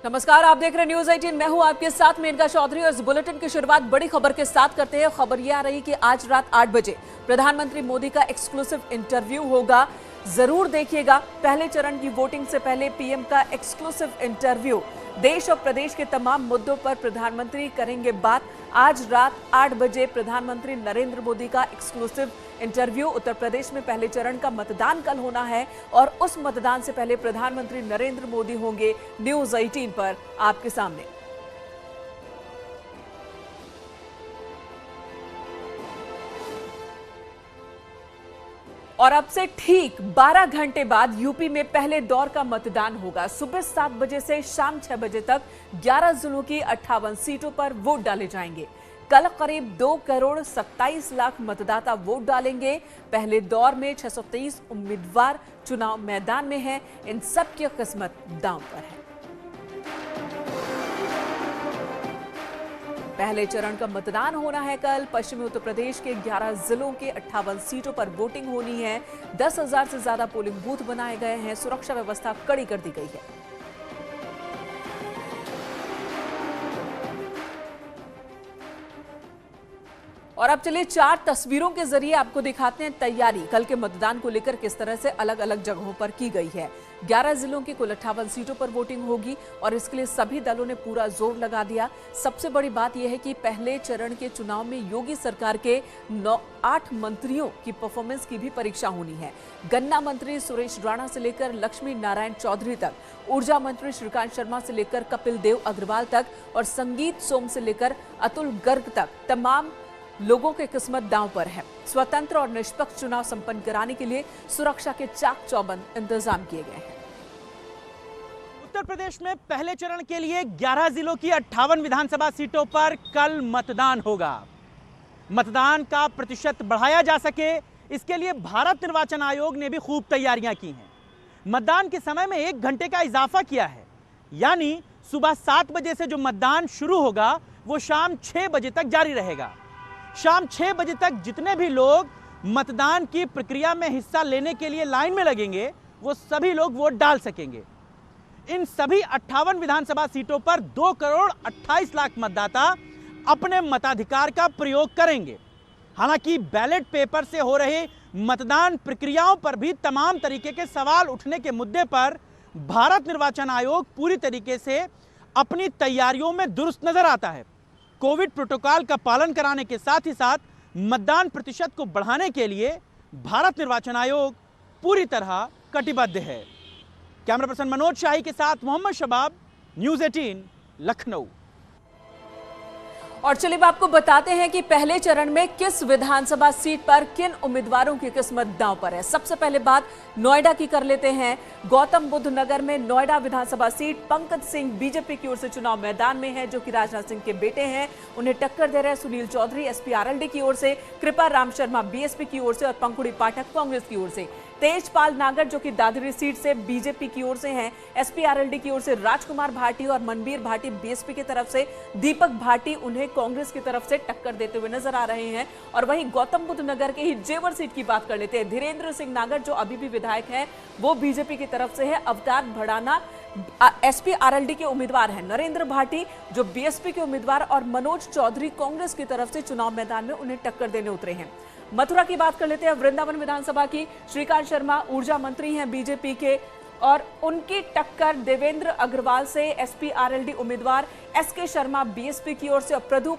नमस्कार, आप देख रहे हैं न्यूज 18। मैं हूं आपके साथ मेनका चौधरी और इस बुलेटिन की शुरुआत बड़ी खबर के साथ करते हैं। खबर यह आ रही कि आज रात 8 बजे प्रधानमंत्री मोदी का एक्सक्लूसिव इंटरव्यू होगा। जरूर देखिएगा। पहले चरण की वोटिंग से पहले पीएम का एक्सक्लूसिव इंटरव्यू। देश और प्रदेश के तमाम मुद्दों पर प्रधानमंत्री करेंगे बात। आज रात 8 बजे प्रधानमंत्री नरेंद्र मोदी का एक्सक्लूसिव इंटरव्यू। उत्तर प्रदेश में पहले चरण का मतदान कल होना है और उस मतदान से पहले प्रधानमंत्री नरेंद्र मोदी होंगे न्यूज 18 पर आपके सामने। और अब से ठीक 12 घंटे बाद यूपी में पहले दौर का मतदान होगा। सुबह 7 बजे से शाम 6 बजे तक 11 जिलों की 58 सीटों पर वोट डाले जाएंगे। कल करीब 2 करोड़ 27 लाख मतदाता वोट डालेंगे। पहले दौर में 623 उम्मीदवार चुनाव मैदान में हैं। इन सब की किस्मत दांव पर है। पहले चरण का मतदान होना है कल। पश्चिमी उत्तर प्रदेश के 11 जिलों के 58 सीटों पर वोटिंग होनी है। 10,000 से ज्यादा पोलिंग बूथ बनाए गए हैं। सुरक्षा व्यवस्था कड़ी कर दी गई है। और अब चलिए 4 तस्वीरों के जरिए आपको दिखाते हैं तैयारी कल के मतदान को लेकर किस तरह से अलग अलग जगहों पर की गई है। 11 जिलों की कुल 58 सीटों पर वोटिंग होगी और इसके लिए सभी दलों ने पूरा जोर लगा दिया। सबसे बड़ी बात यह है कि पहले चरण के चुनाव में योगी सरकार के 8 मंत्रियों की परफॉर्मेंस की भी परीक्षा होनी है। गन्ना मंत्री सुरेश राणा से लेकर लक्ष्मी नारायण चौधरी तक, ऊर्जा मंत्री श्रीकांत शर्मा से लेकर कपिल देव अग्रवाल तक और संगीत सोम से लेकर अतुल गर्ग तक तमाम लोगों की किस्मत दांव पर है। स्वतंत्र और निष्पक्ष चुनाव संपन्न कराने के लिए सुरक्षा के चाक चौबंद इंतजाम किए गए हैं। उत्तर प्रदेश में पहले चरण के लिए 11 जिलों की 58 विधानसभा सीटों पर कल मतदान होगा। मतदान का प्रतिशत बढ़ाया जा सके, इसके लिए भारत निर्वाचन आयोग ने भी खूब तैयारियां की हैं। मतदान के समय में 1 घंटे का इजाफा किया है, यानी सुबह 7 बजे से जो मतदान शुरू होगा वो शाम 6 बजे तक जारी रहेगा। शाम 6 बजे तक जितने भी लोग मतदान की प्रक्रिया में हिस्सा लेने के लिए लाइन में लगेंगे वो सभी लोग वोट डाल सकेंगे। इन सभी 58 विधानसभा सीटों पर 2 करोड़ 28 लाख मतदाता अपने मताधिकार का प्रयोग करेंगे। हालांकि बैलेट पेपर से हो रहे मतदान प्रक्रियाओं पर भी तमाम तरीके के सवाल उठने के मुद्दे पर भारत निर्वाचन आयोग पूरी तरीके से अपनी तैयारियों में दुरुस्त नजर आता है। कोविड प्रोटोकॉल का पालन कराने के साथ ही साथ मतदान प्रतिशत को बढ़ाने के लिए भारत निर्वाचन आयोग पूरी तरह कटिबद्ध है। कैमरा पर्सन मनोज शाही के साथ मोहम्मद शबाब, न्यूज 18 लखनऊ। और चलिए आपको बताते हैं कि पहले चरण में किस विधानसभा सीट पर किन उम्मीदवारों की किस्मत दांव पर है। सबसे पहले बात नोएडा की कर लेते हैं। गौतम बुद्ध नगर में नोएडा विधानसभा सीट पंकज सिंह बीजेपी की ओर से चुनाव मैदान में है, जो कि राजनाथ सिंह के बेटे हैं। उन्हें टक्कर दे रहे हैं सुनील चौधरी एसपी-आरएलडी की ओर से, कृपा राम शर्मा बीएसपी की ओर से और पंखुड़ी पाठक कांग्रेस की ओर से। तेजपाल नागर जो कि दादरी सीट से बीजेपी की ओर से हैं, एसपी-आरएलडी की ओर से राजकुमार भाटी और मनबीर भाटी बीएसपी की तरफ से, दीपक भाटी उन्हें कांग्रेस की तरफ से टक्कर देते हुए नजर आ रहे हैं। और वहीं गौतम बुद्ध नगर के ही जेवर सीट की बात कर लेते हैं। धीरेन्द्र सिंह नागर जो अभी भी विधायक हैं वो बीजेपी की तरफ से है। अवतार भड़ाना एसपी-आरएलडी के उम्मीदवार हैं। नरेंद्र भाटी जो बीएसपी के उम्मीदवार और मनोज चौधरी कांग्रेस की तरफ से चुनाव मैदान में उन्हें टक्कर देने उतरे हैं। मथुरा की बात कर लेते हैं। वृंदावन विधानसभा की श्रीकांत शर्मा ऊर्जा मंत्री हैं बीजेपी के और उनकी टक्कर देवेंद्र अग्रवाल से एसपी-आरएलडी उम्मीदवार एसके शर्मा बीएसपी की ओर से और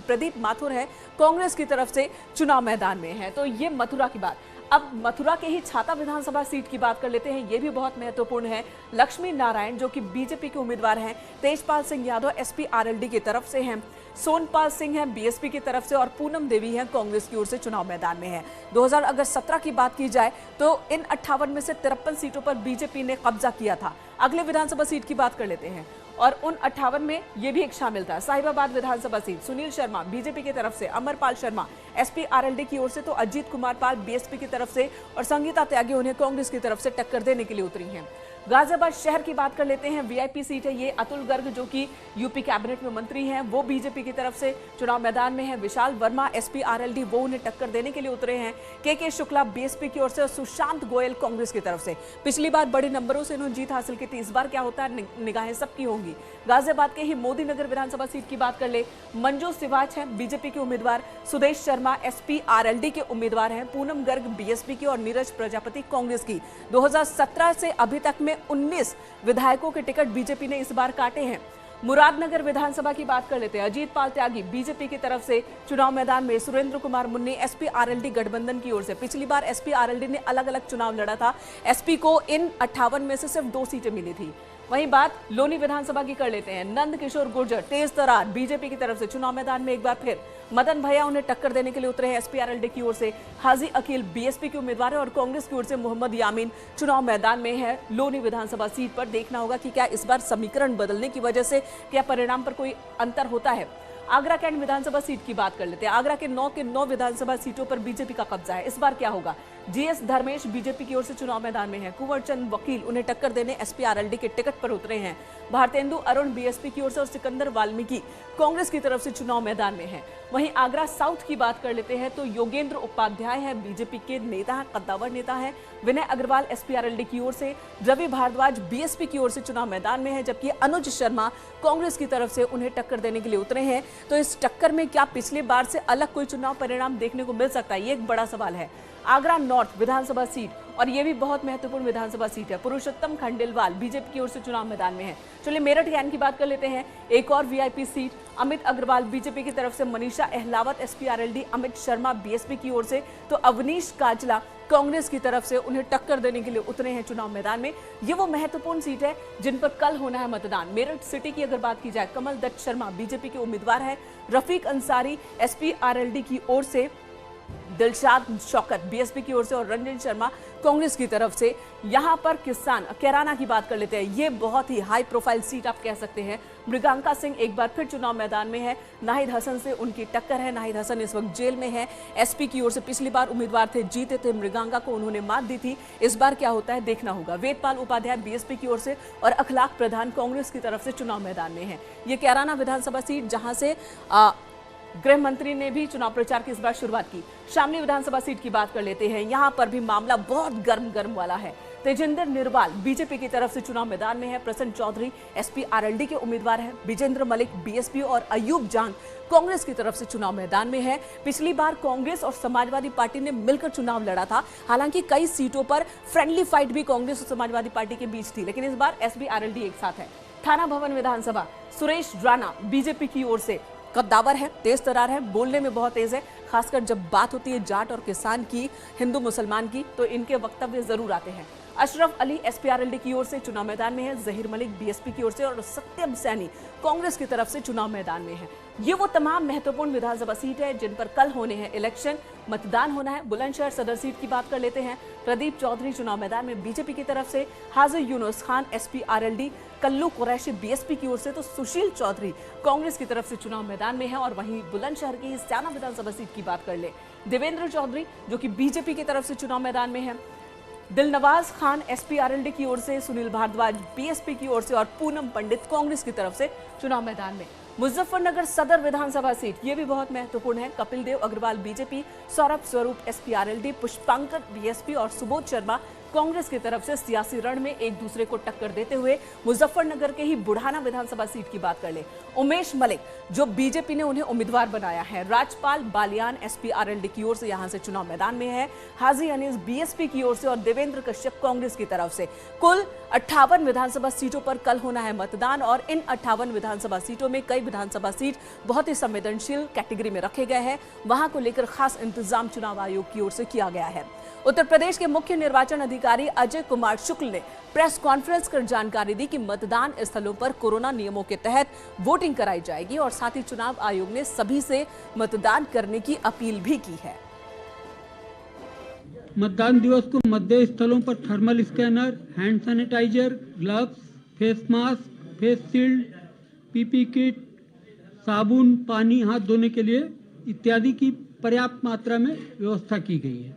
प्रदीप माथुर है कांग्रेस की तरफ से चुनाव मैदान में है। तो ये मथुरा की बात। अब मथुरा के ही छाता विधानसभा सीट की बात कर लेते हैं। ये भी बहुत महत्वपूर्ण है। लक्ष्मी नारायण जो कि बीजेपी के उम्मीदवार हैं, तेजपाल सिंह यादव एसपी-आरएलडी की तरफ से हैं, सोनपाल सिंह हैं बीएसपी की तरफ से और पूनम देवी हैं कांग्रेस की ओर से चुनाव मैदान में है। 2017 की बात की जाए तो इन 58 में से 53 सीटों पर बीजेपी ने कब्जा किया था। अगले विधानसभा सीट की बात कर लेते हैं और उन 58 में ये भी एक शामिल था। साहिबाबाद विधानसभा सीट सुनील शर्मा बीजेपी की तरफ से, अमरपाल शर्मा एसपी-आरएलडी की ओर से तो अजीत कुमार पाल बीएसपी की तरफ से और संगीता त्यागी उन्हें कांग्रेस की तरफ से टक्कर देने के लिए उतरी हैं। गाजियाबाद शहर की बात कर लेते हैं। वीआईपी सीट है ये। अतुल गर्ग जो कि यूपी कैबिनेट में मंत्री हैं, वो बीजेपी की तरफ से चुनाव मैदान में है। विशाल वर्मा एसपी आरएलडी वो उन्हें टक्कर देने के लिए उतरे हैं। के शुक्ला बीएसपी की ओर से और सुशांत गोयल कांग्रेस की तरफ से। पिछली बार बड़े नंबरों से उन्होंने जीत हासिल की थी, इस बार क्या होता है निगाहें सबकी होंगी। गाजियाबाद के ही मोदी नगर विधानसभा सीट की बात कर ले, मंजू सिवाच है बीजेपी के उम्मीदवार, सुदेश शर्मा एसपी आरएलडी के उम्मीदवार हैं, पूनम गर्ग बीएसपी की और नीरज प्रजापति कांग्रेस की। 2017 से अभी तक में 19 विधायकों के टिकट बीजेपी ने इस बार काटे हैं। मुरादनगर विधानसभा की बात कर लेते हैं। अजीत पाल त्यागी बीजेपी की तरफ से चुनाव मैदान में, सुरेंद्र कुमार मुन्नी एसपी आरएलडी गठबंधन की ओर से। पिछली बार एसपी आरएलडी ने अलग अलग चुनाव लड़ा था, एसपी को इन 58 में से सिर्फ 2 सीटें मिली थी। वहीं बात लोनी विधानसभा की कर लेते हैं। नंद किशोर गुर्जर तेज तरार बीजेपी की तरफ से चुनाव मैदान में एक बार फिर। मदन भैया उन्हें टक्कर देने के लिए उतरे हैं एसपी आरएलडी की ओर से। हाजी अकील बीएसपी के उम्मीदवार है और कांग्रेस की ओर से मोहम्मद यामीन चुनाव मैदान में है लोनी विधानसभा सीट पर। देखना होगा कि क्या इस बार समीकरण बदलने की वजह से क्या परिणाम पर कोई अंतर होता है। आगरा कैंट विधानसभा सीट की बात कर लेते हैं। आगरा के 9 विधानसभा सीटों पर बीजेपी का कब्जा है। इस बार क्या होगा? जीएस धर्मेश बीजेपी की ओर से चुनाव मैदान में है। कुंवर चंद वकील उन्हें टक्कर देने एसपी आरएलडी के टिकट पर उतरे हैं। भारतेंदु अरुण बीएसपी की ओर से और सिकंदर वाल्मीकि कांग्रेस की तरफ से चुनाव मैदान में है। वहीं आगरा साउथ की बात कर लेते हैं तो योगेंद्र उपाध्याय है बीजेपी के नेता हैं, कद्दावर नेता है। विनय अग्रवाल एसपी आरएलडी की ओर से, रवि भारद्वाज बीएसपी की ओर से चुनाव मैदान में है, जबकि अनुज शर्मा कांग्रेस की तरफ से उन्हें टक्कर देने के लिए उतरे हैं। तो इस टक्कर में क्या पिछली बार से अलग कोई चुनाव परिणाम देखने को मिल सकता है, ये एक बड़ा सवाल है। आगरा नॉर्थ विधानसभा सीट, और ये भी बहुत महत्वपूर्ण विधानसभा सीट है। पुरुषोत्तम खंडेलवाल बीजेपी की ओर से चुनाव मैदान में है। चलिए मेरठ ज्ञान की बात कर लेते हैं। एक और VIP seat, Amit Agarwal BJP की तरफ से, Manisha Ahlawat SP RLD, Amit Sharma BSP की ओर से, तो अवनीश काजला कांग्रेस की तरफ से उन्हें टक्कर देने के लिए उतरे हैं चुनाव मैदान में। ये वो महत्वपूर्ण सीट है जिन पर कल होना है मतदान। मेरठ सिटी की अगर बात की जाए, कमल दत्त शर्मा बीजेपी के उम्मीदवार है, रफीक अंसारी एसपी आरएलडी की ओर से, दिलशाद शौकत बीएसपी की ओर से और रंजन शर्मा कांग्रेस की तरफ से। यहां पर किसान कैराना की बात कर लेते हैं। ये बहुत ही हाई प्रोफाइल सीट आप कह सकते हैं। मृगांका सिंह एक बार फिर चुनाव मैदान में है, नाहिद हसन से उनकी टक्कर है। नाहिद हसन इस वक्त जेल में है। एसपी की ओर से पिछली बार उम्मीदवार थे, जीते थे, मृगांका को उन्होंने मात दी थी। इस बार क्या होता है देखना होगा। वेदपाल उपाध्याय बीएसपी की ओर से और अखलाक प्रधान कांग्रेस की तरफ से चुनाव मैदान में है। ये कैराना विधानसभा सीट जहां से गृह मंत्री ने भी चुनाव प्रचार की इस बार शुरुआत की। शामली विधानसभा सीट की बात कर लेते हैं। यहां पर भी मामला बहुत गर्म वाला है। तेजिंदर निर्वाल बीजेपी की तरफ से चुनाव मैदान में है। प्रसन्न चौधरी एसपी आरएलडी के उम्मीदवार हैं। विजेंद्र मलिक बीएसपी और अयूब जान कांग्रेस की तरफ से चुनाव मैदान में है। पिछली बार कांग्रेस और समाजवादी पार्टी ने मिलकर चुनाव लड़ा था। हालांकि कई सीटों पर फ्रेंडली फाइट भी कांग्रेस और समाजवादी पार्टी के बीच थी, लेकिन इस बार एसपी आरएलडी एक साथ है। थाना भवन विधानसभा, सुरेश राणा बीजेपी की ओर से, कद्दावर है, तेज तरार है, बोलने में बहुत तेज है। खासकर जब बात होती है जाट और किसान की, हिंदू मुसलमान की, तो इनके वक्तव्य जरूर आते हैं। अशरफ अली एसपी आरएलडी की ओर से चुनाव मैदान में है। जहीर मलिक बीएसपी की ओर से और सत्यम सैनी कांग्रेस की तरफ से चुनाव मैदान में है। ये वो तमाम महत्वपूर्ण विधानसभा सीट है जिन पर कल होने हैं इलेक्शन, मतदान होना है। बुलंदशहर सदर सीट की बात कर लेते हैं। प्रदीप चौधरी चुनाव मैदान में बीजेपी की तरफ से, हाजिर Yunus Khan SP RLD, Kallu Qureshi BSP की ओर से, तो सुशील चौधरी कांग्रेस की तरफ से चुनाव मैदान में है। और वहीं बुलंदशहर की स्याना विधानसभा सीट की बात कर ले, देवेंद्र चौधरी जो कि बीजेपी की तरफ से चुनाव मैदान में है, दिलनवाज खान एसपी आरएलडी की ओर से, सुनील भारद्वाज बीएसपी की ओर से और पूनम पंडित कांग्रेस की तरफ से चुनाव मैदान में। मुजफ्फरनगर सदर विधानसभा सीट, ये भी बहुत महत्वपूर्ण है। कपिल देव अग्रवाल बीजेपी, सौरभ स्वरूप एसपी आरएलडी, पुष्पांकर बीएसपी और सुबोध शर्मा कांग्रेस की तरफ से सियासी रण में एक दूसरे को टक्कर देते हुए मुजफ्फरनगर के ही बुढ़ाना विधानसभा सीट की बात कर ले, उमेश मलिक जो बीजेपी ने उन्हें उम्मीदवार बनाया है, राजपाल बालियान एसपी आरएलडी की ओर से यहां से चुनाव मैदान में है, हाजी अनीस बीएसपी की ओर से और देवेंद्र कश्यप कांग्रेस की तरफ से। कुल 58 विधानसभा सीटों पर कल होना है मतदान और इन 58 विधानसभा सीटों में कई विधानसभा सीट बहुत ही संवेदनशील कैटेगरी में रखे गए हैं। वहां को लेकर खास इंतजाम चुनाव आयोग की ओर से किया गया है। उत्तर प्रदेश के मुख्य निर्वाचन अधिकारी अजय कुमार शुक्ल ने प्रेस कॉन्फ्रेंस कर जानकारी दी कि मतदान स्थलों पर कोरोना नियमों के तहत वोटिंग कराई जाएगी और साथ ही चुनाव आयोग ने सभी से मतदान करने की अपील भी की है। मतदान दिवस को मतदेय स्थलों पर thermal scanner, hand sanitiser, gloves, face mask, face shield, PP kit, साबुन, पानी, हाथ धोने के लिए इत्यादि की पर्याप्त मात्रा में व्यवस्था की गई है।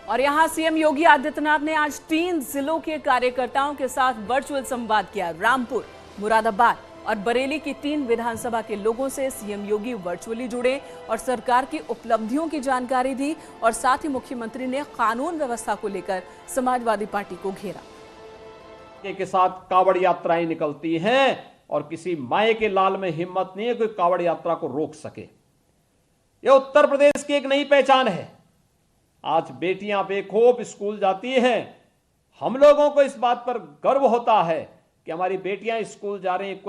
और यहां सीएम योगी आदित्यनाथ ने आज 3 जिलों के कार्यकर्ताओं के साथ वर्चुअल संवाद किया। रामपुर, मुरादाबाद और बरेली की 3 विधानसभा के लोगों से सीएम योगी वर्चुअली जुड़े और सरकार की उपलब्धियों की जानकारी दी और साथ ही मुख्यमंत्री ने कानून व्यवस्था को लेकर समाजवादी पार्टी को घेरा। के साथ कावड़ यात्राएं निकलती हैं और किसी माए के लाल में हिम्मत नहीं है कोई कावड़ यात्रा को रोक सके। यह उत्तर प्रदेश की एक नई पहचान है। आज बेटियां बेखौफ स्कूल जाती हैं। हम लोगों को इस बात पर गर्व होता है कि हमारी बेटियां स्कूल जा रही हैं।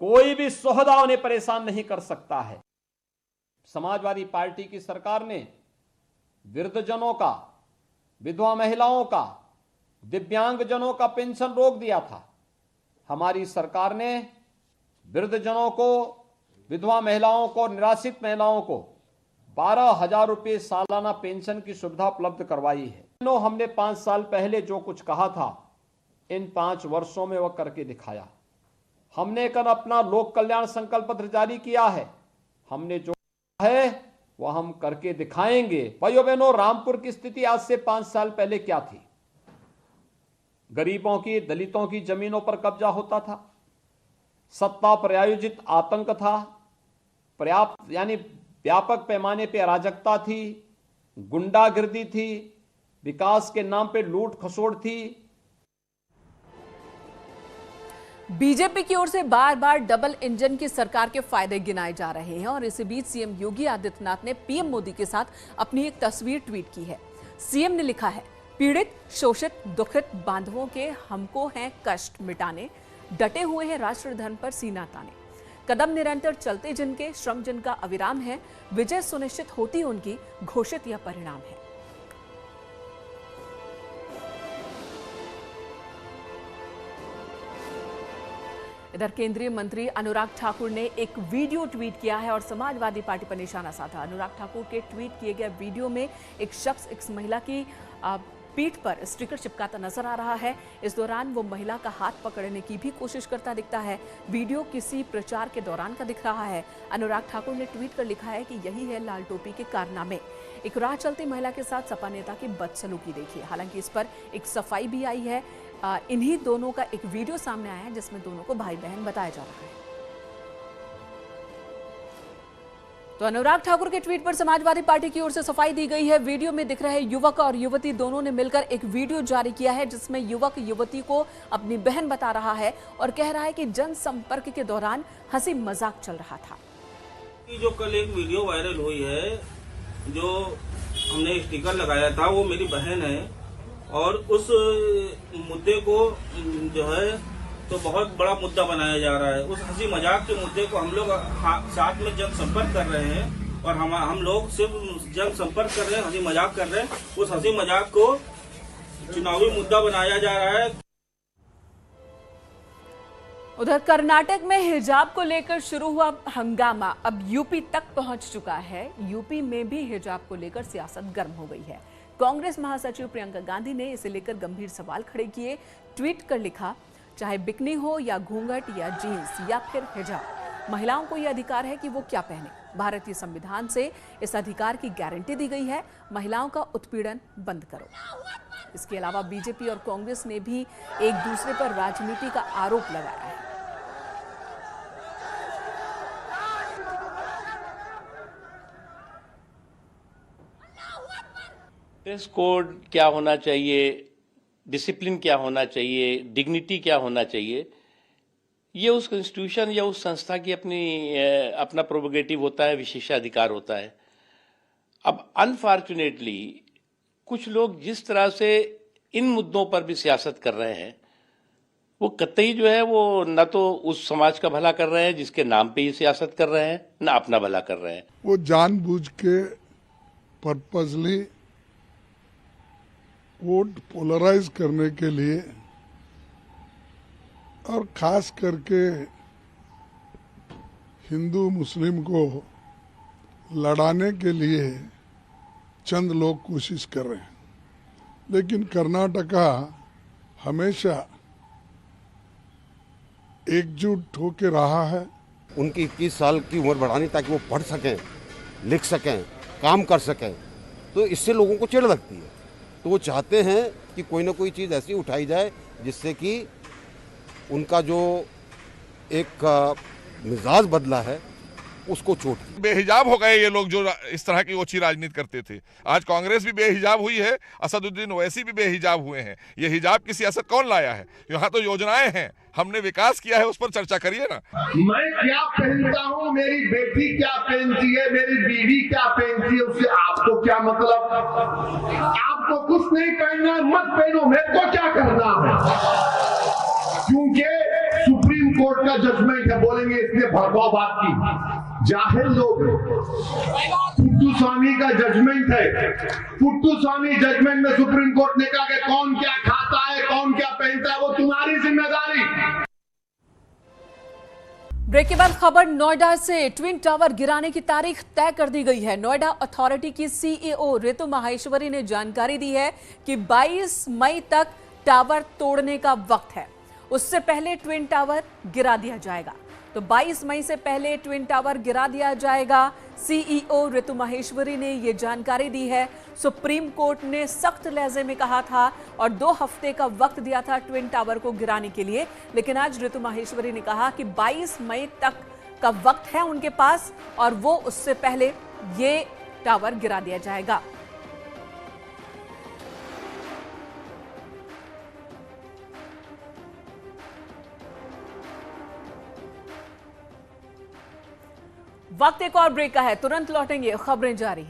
कोई भी सोहदा उन्हें परेशान नहीं कर सकता है। समाजवादी पार्टी की सरकार ने वृद्धजनों का, विधवा महिलाओं का, दिव्यांगजनों का पेंशन रोक दिया था। हमारी सरकार ने वृद्धजनों को, विधवा महिलाओं को, निराश्रित महिलाओं को 12,000 रुपये सालाना पेंशन की सुविधा उपलब्ध करवाई है। हमने 5 साल पहले जो कुछ कहा था, इन 5 वर्षों में वह करके दिखाया। हमने कल अपना लोक कल्याण संकल्प पत्र जारी किया है। हमने जो कहा है वह हम करके दिखाएंगे। भाइयों बहनों, रामपुर की स्थिति आज से 5 साल पहले क्या थी? गरीबों की, दलितों की जमीनों पर कब्जा होता था, सत्ता प्रायोजित आतंक था, पर्याप्त यानी व्यापक पैमाने पर अराजकता थी, गुंडागिर्दी थी, विकास के नाम पे लूट खसोड़ थी। बीजेपी की ओर से बार बार डबल इंजन की सरकार के फायदे गिनाए जा रहे हैं और इसी बीच सीएम योगी आदित्यनाथ ने पीएम मोदी के साथ अपनी एक तस्वीर ट्वीट की है। सीएम ने लिखा है, पीड़ित, शोषित, दुखित बांधवों के हमको हैं कष्ट मिटाने, डटे हुए हैं राष्ट्र धर्म पर सीना ताने, कदम निरंतर चलते जिनके, श्रम जिनका अविराम है, विजय सुनिश्चित होती उनकी, घोषित यह परिणाम है। इधर केंद्रीय मंत्री अनुराग ठाकुर ने एक वीडियो ट्वीट किया है और समाजवादी पार्टी पर निशाना साधा। अनुराग ठाकुर के ट्वीट किए गए वीडियो में एक शख्स इस महिला की पीठ पर स्टिकर चिपकाता नजर आ रहा है। इस दौरान वो महिला का हाथ पकड़ने की भी कोशिश करता दिखता है। वीडियो किसी प्रचार के दौरान का दिख रहा है। अनुराग ठाकुर ने ट्वीट कर लिखा है कि यही है लाल टोपी के कारनामे। एक राह चलती महिला के साथ सपा नेता की बदसलूकी देखिए। हालांकि इस पर एक सफाई भी आई है। इन्हीं दोनों का एक वीडियो सामने आया है जिसमें दोनों को भाई बहन बताया जा रहा है। तो अनुराग ठाकुर के ट्वीट पर समाजवादी पार्टी की ओर से सफाई दी गई है। वीडियो में दिख रहे युवक और युवती दोनों ने मिलकर एक वीडियो जारी किया है जिसमें युवक युवती को अपनी बहन बता रहा है और कह रहा है कि जनसंपर्क के दौरान हंसी मजाक चल रहा था। जो कल एक वीडियो वायरल हुई है, जो हमने स्टिकर लगाया था, वो मेरी बहन है और उस मुद्दे को जो है तो बहुत बड़ा मुद्दा बनाया जा रहा है। उस हंसी मजाक के मुद्दे को हम लोग साथ में जनसंपर्क कर रहे हैं और हम लोग सिर्फ जनसंपर्क कर रहे हैं, हंसी मजाक कर रहे हैं। उस हंसी मजाक को चुनावी मुद्दा बनाया जा रहा है। उधर कर्नाटक में हिजाब को लेकर शुरू हुआ हंगामा अब यूपी तक पहुंच चुका है। यूपी में भी हिजाब को लेकर सियासत गर्म हो गई है। कांग्रेस महासचिव प्रियंका गांधी ने इसे लेकर गंभीर सवाल खड़े किए। ट्वीट कर लिखा, चाहे बिकनी हो या घूंघट या जीन्स या फिर हिजाब, महिलाओं को यह अधिकार है कि वो क्या पहने। भारतीय संविधान से इस अधिकार की गारंटी दी गई है। महिलाओं का उत्पीड़न बंद करो। इसके अलावा बीजेपी और कांग्रेस ने भी एक दूसरे पर राजनीति का आरोप लगाया है। ड्रेस कोड क्या होना चाहिए, डिसिप्लिन क्या होना चाहिए, डिग्निटी क्या होना चाहिए, ये उस इंस्टीट्यूशन या उस संस्था की अपना प्रोरोगेटिव होता है, विशेषाधिकार होता है। अब अनफॉर्चुनेटली कुछ लोग जिस तरह से इन मुद्दों पर भी सियासत कर रहे हैं, वो कतई जो है वो न तो उस समाज का भला कर रहे हैं जिसके नाम पे ये सियासत कर रहे हैं, न अपना भला कर रहे हैं। वो जानबूझ के पर्पसली वोट पोलराइज करने के लिए और खास करके हिंदू मुस्लिम को लड़ाने के लिए चंद लोग कोशिश कर रहे हैं। लेकिन कर्नाटका हमेशा एकजुट होकर रहा है। उनकी 21 साल की उम्र बढ़ानी ताकि वो पढ़ सकें, लिख सकें, काम कर सकें, तो इससे लोगों को चिढ़ लगती है। तो वो चाहते हैं कि कोई ना कोई चीज़ ऐसी उठाई जाए जिससे कि उनका जो एक मिजाज बदला है उसको चोट। बेहिजाब हो गए ये लोग जो इस तरह की ओछी राजनीति करते थे। आज कांग्रेस भी बेहिजाब हुई है, असदुद्दीन ओवैसी भी बेहिजाब हुए हैं। ये हिजाब की सियासत कौन लाया है? यहाँ तो योजनाएं हैं, हमने विकास किया है, उस पर चर्चा करिए ना। मैं क्या पहनता हूँ, मेरी बेटी क्या पहनती है, मेरी बीवी क्या पहनती है, उससे आपको क्या मतलब? आपको कुछ नहीं पहनना, मत पहनो, मेरे को क्या करना है? क्योंकि सुप्रीम कोर्ट का जजमेंट है। बोलेंगे इसने भड़काऊ बात की, जाहिल लोग। पुट्टू स्वामी का जजमेंट है। पुट्टू स्वामी जजमेंट में सुप्रीम कोर्ट ने कहा कि कौन क्या खाता है, कौन क्या पहनता है, वो तुम्हारी जिम्मेदारी। ब्रेक के बाद खबर नोएडा से। ट्विन टावर गिराने की तारीख तय कर दी गई है। नोएडा अथॉरिटी की सीईओ ऋतु माहेश्वरी ने जानकारी दी है कि 22 मई तक टावर तोड़ने का वक्त है। उससे पहले ट्विन टावर गिरा दिया जाएगा। तो 22 मई से पहले ट्विन टावर गिरा दिया जाएगा। सीईओ ऋतु माहेश्वरी ने ये जानकारी दी है। सुप्रीम कोर्ट ने सख्त लहजे में कहा था और 2 हफ्ते का वक्त दिया था ट्विन टावर को गिराने के लिए, लेकिन आज ऋतु माहेश्वरी ने कहा कि 22 मई तक का वक्त है उनके पास और वो उससे पहले ये टावर गिरा दिया जाएगा। वक्त एक और ब्रेक का है, तुरंत लौटेंगे, खबरें जारी।